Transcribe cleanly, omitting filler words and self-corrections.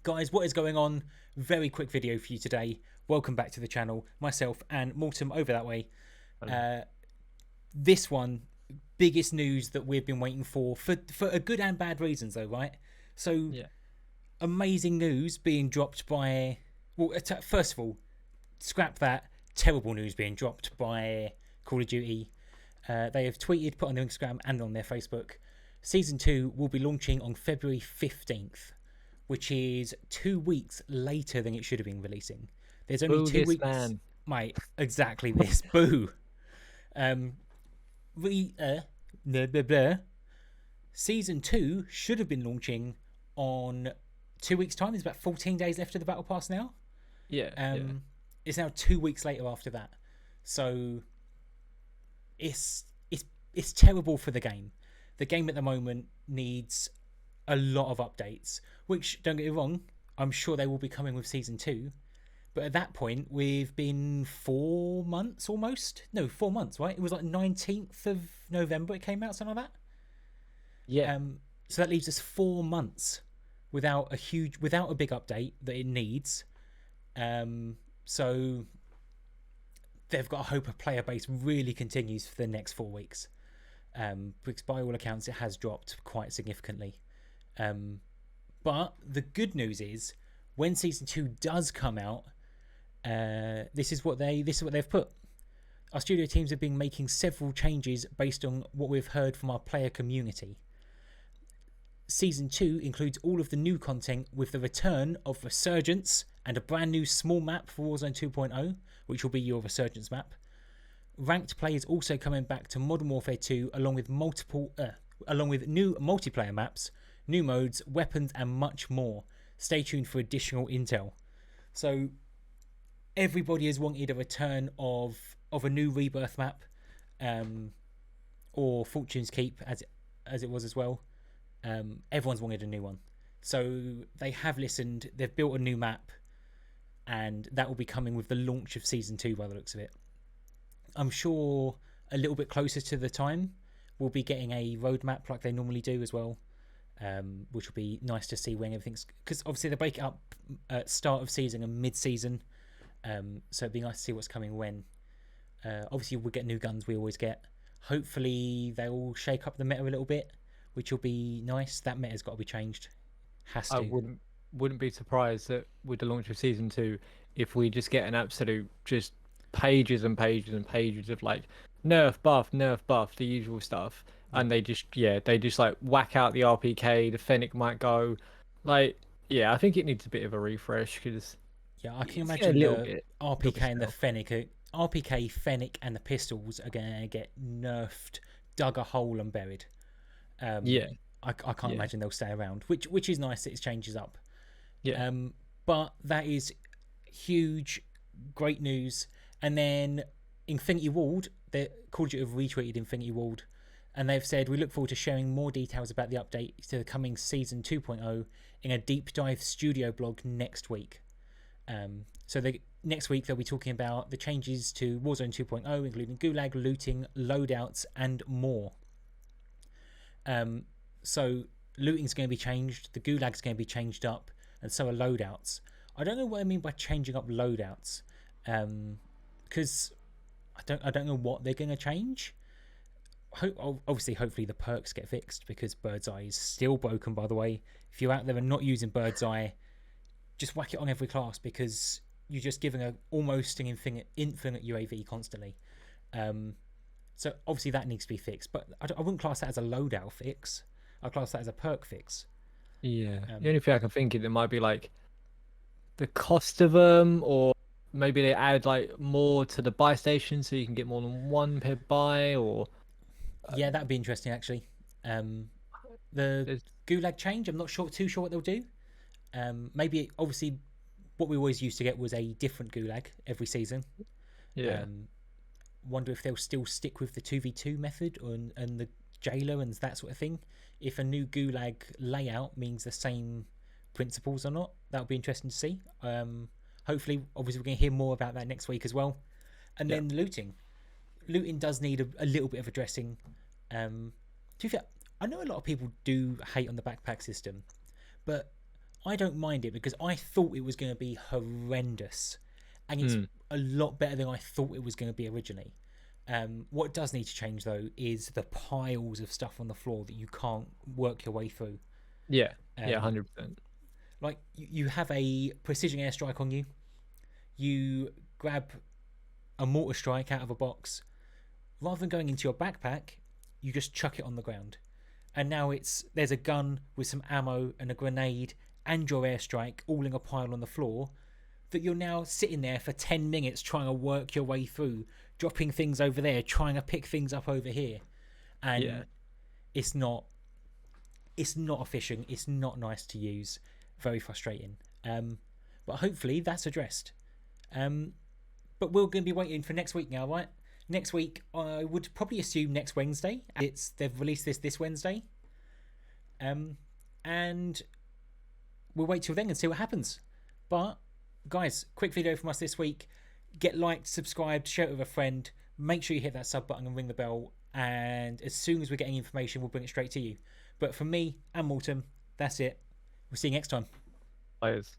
Guys, what is going on? Very quick video for you today. Welcome back to the channel. Myself and Mortem over that way. This one, biggest news that we've been waiting for a good and bad reasons though, right? So, amazing news being dropped by... Well, first of all, scrap that. Terrible news being dropped by Call of Duty. They have tweeted, put on their Instagram and on their Facebook. Season 2 will be launching on February 15th. Which is 2 weeks later than it should have been releasing. There's only 2 weeks. Man. Mate, exactly this. Boo. Season 2 should have been launching on 2 weeks' time. There's about 14 days left of the Battle Pass now. Yeah. It's now 2 weeks later after that. So it's terrible for the game. The game at the moment needs a lot of updates, which, don't get me wrong, I'm sure they will be coming with Season 2. But at that point, we've been 4 months almost. No, 4 months, right? It was like 19th of November it came out, something like that. Yeah. So that leaves us 4 months without a big update that it needs. So they've got to hope a player base really continues for the next 4 weeks. Because by all accounts, it has dropped quite significantly. But the good news is, when Season 2 does come out, this is what they've put. Our studio teams have been making several changes based on what we've heard from our player community. Season 2 includes all of the new content with the return of Resurgence and a brand new small map for Warzone 2.0, which will be your Resurgence map. Ranked play is also coming back to Modern Warfare 2 along with new multiplayer maps, new modes, weapons, and much more. Stay tuned for additional intel. So everybody has wanted a return of a new Rebirth map, or Fortune's Keep as it was as well. Everyone's wanted a new one. So they have listened. They've built a new map, and that will be coming with the launch of Season 2 by the looks of it. I'm sure a little bit closer to the time we'll be getting a roadmap like they normally do as well. Which will be nice to see when everything's... Because obviously they break it up at start of season and mid-season. So it'd be nice to see what's coming when. Obviously we'll get new guns, we always get. Hopefully they'll shake up the meta a little bit, which will be nice. That meta's got to be changed. Has to. I wouldn't be surprised that with the launch of Season 2, if we just get an absolute just pages and pages and pages of like nerf buff, the usual stuff. And they just like whack out the RPK. The Fennec might go, I think it needs a bit of a refresh because I can imagine the RPK and the Fennec, Fennec and the pistols are gonna get nerfed, dug a hole and buried. I can't imagine they'll stay around, which is nice that it changes up. But that is huge, great news. And then Infinity Ward, the Call of Duty have retweeted Infinity Ward. And they've said, we look forward to sharing more details about the update to the coming Season 2.0 in a deep dive studio blog next week. So next week they'll be talking about the changes to Warzone 2.0, including gulag, looting, loadouts, and more. So looting's going to be changed, the gulag's going to be changed up, and so are loadouts. I don't know what I mean by changing up loadouts, because I don't know what they're going to change. Hopefully the perks get fixed, because Bird's Eye is still broken, by the way. If you're out there and not using Bird's Eye, just whack it on every class, because you're just giving almost an infinite UAV constantly. So obviously that needs to be fixed, but I wouldn't class that as a loadout fix. I'd class that as a perk fix. The only thing I can think of, it might be like the cost of them, or maybe they add like more to the buy station so you can get more than one per buy, or that'd be interesting actually. The gulag change, I'm not too sure what they'll do. Maybe obviously what we always used to get was a different gulag every season. Wonder if they'll still stick with the 2v2 method and the jailer and that sort of thing. If a new gulag layout means the same principles or not, that'll be interesting to see. Hopefully, obviously, we're going to hear more about that next week as well. And then looting does need a little bit of addressing. To be fair, I know a lot of people do hate on the backpack system, but I don't mind it because I thought it was going to be horrendous, and it's a lot better than I thought it was going to be originally. What does need to change though is the piles of stuff on the floor that you can't work your way through. Yeah, 100%. Like you have a precision airstrike on you, you grab a mortar strike out of a box. Rather than going into your backpack, you just chuck it on the ground, and now there's a gun with some ammo and a grenade and your airstrike all in a pile on the floor that you're now sitting there for 10 minutes trying to work your way through, dropping things over there, trying to pick things up over here, and it's not efficient, it's not nice to use, very frustrating. But hopefully that's addressed. But we're going to be waiting for next week now, right? Next week, I would probably assume next Wednesday. They've released this Wednesday, and we'll wait till then and see what happens. But guys, quick video from us this week. Get liked, subscribed, share it with a friend. Make sure you hit that sub button and ring the bell. And as soon as we're getting information, we'll bring it straight to you. But from me and Mortem, that's it. We'll see you next time. Players.